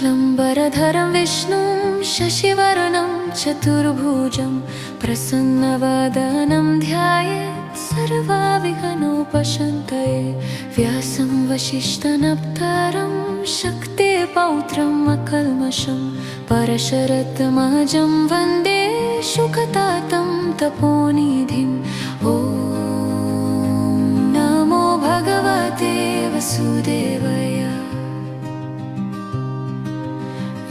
शुक्लम्बरधरं विष्णुं शशिवर्णं चतुर्भुजं प्रसन्नवदनं ध्यायेत् सर्वविघ्नोपशान्तये। व्यासं वसिष्ठनप्तारं शक्तिपौत्रम् अकल्मषं परशरतमजं वन्दे शुकतातं तपोनिधिम्। ॐ नमो भगवते वसुदेवाय।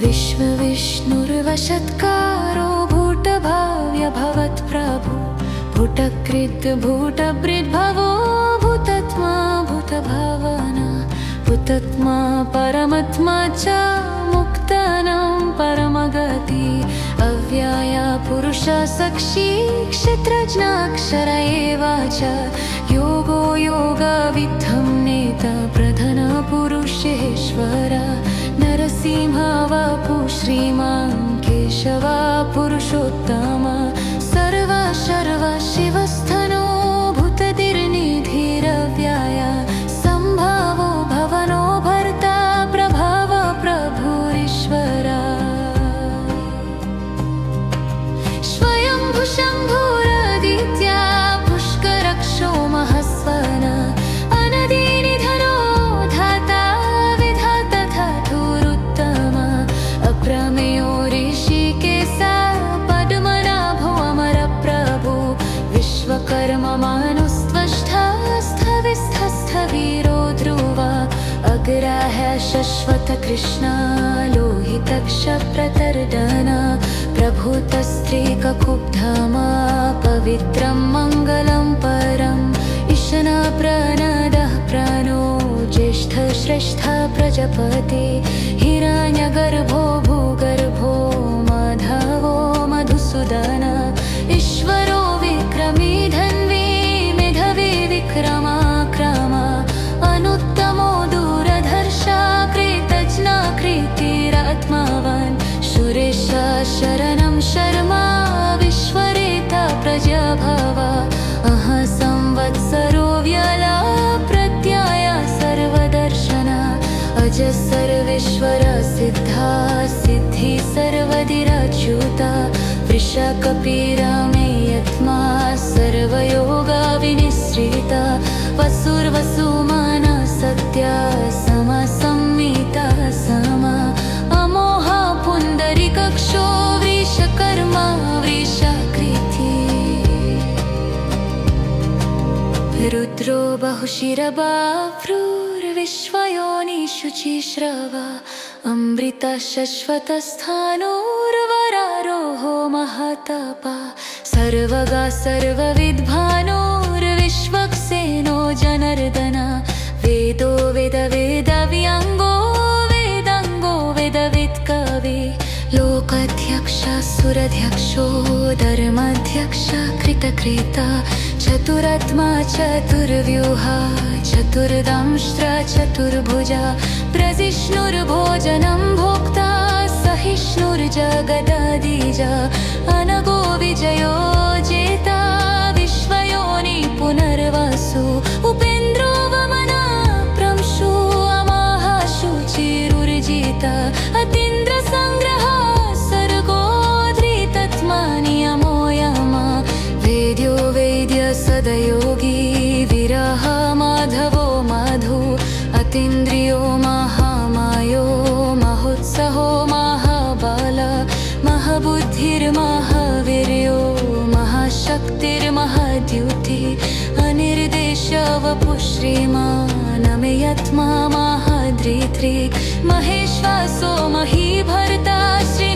विश्वविष्णुर्वशत्कारो भूतभाव्य भवत्प्रभु भूतकृत् भूतभृद्भवो भूतत्मा भूतभावना भूतत्मा परमात्मा च मुक्तानां परमगति। अव्यया पुरुषा साक्षी क्षत्रज्ञाक्षर एव च योगो योगविद्धं नेता प्रधान पुरुषेश्वर नरसिंह वपु श्रीमान् केशव पुरुषोत्तम सर्व सर्व शिवस्थनो भूततिर्निधिरव्यय सम्भवो भवनो भर्ता प्रभव प्रभुरीश्वर। स्वयंभू शम्भुरादित्या पुष्करक्षो महस्वन अनदिनिधनो धाता विधाता धातुरुत्तम अप्रमेयो ऋषिकेशा पद्मनाभो अमरप्रभु विश्वकर्मा मानुस्त्वष्टा स्थविस्थवीरो ध्रुवा अग्राह्य शश्वत कृष्णा लोहितक्षप्रतर्दना प्रभूतस्त्रीककुब्धमा पवित्रं मङ्गलं परम् ईशना प्रणदः प्राणो ज्येष्ठश्रेष्ठ प्रजापति हिरण्यगर्भो भूगर्भो माधवो मधुसूदन ईश्वरो विक्रमी धन्वी मेधावी विक्रमाक्रमा अनुत्तमो दूरदर्शा कृतज्ञा कृतिरात्मावान् सुरेश शरणं शर्मा विश्वरेता प्रजाभव अह संवत्सरो व्यला प्रत्यय सर्वदर्शना अज सर्वेश्वर सिद्धा सिद्धि सर्वधिराच्युता वृषकपिरमे यत्मा सर्वयोगा विनिश्रिता वसुर्वसुमना सत्या समसंमिता समा अमोहा पुण्डरीकक्षो वृषकर्मा वृषकृति रुद्रो बहुशिरबाभ्रूर्विश्वयोनिषु चिश्रवा अमृता शश्वतस्थानोर्वरारोहो महतपा सर्वगा सर्वविद्भानोर्विश्वक्सेनो जनार्दना वेदो वेदवेदव्यङ्गो वेदाङ्गो वेदवित्कवि लोकाध्यक्ष सुरध्यक्षो धर्माध्यक्ष कृतकृता चतुरात्मा चतुर्व्यूहा चतुर्दंष्ट्र चतुर्भुजा प्रजिष्णुर्भोजनं भोक्ता सहिष्णुर्जगदादिजा अनगो विजयो जेता विश्वयोनि पुनर्वसु उपेन्द्रो वमना प्रंशु अमाहाशु चिरुर्जिता अतीन्द्र संग्रह सर्गोधृतत्मा नियमो यमा वेद्यो वेद्य सदयोगी विरह माधवो माधु अतीन्द्रियो महामायो महोत्सहो महाबाल महाबुद्धिर्महावीर्यो महाशक्तिर्महाद्युति अनिर्देश वपु श्रीमानमेयत्मा महाधृत्रिक् महेश्वासो महीभर्ता श्री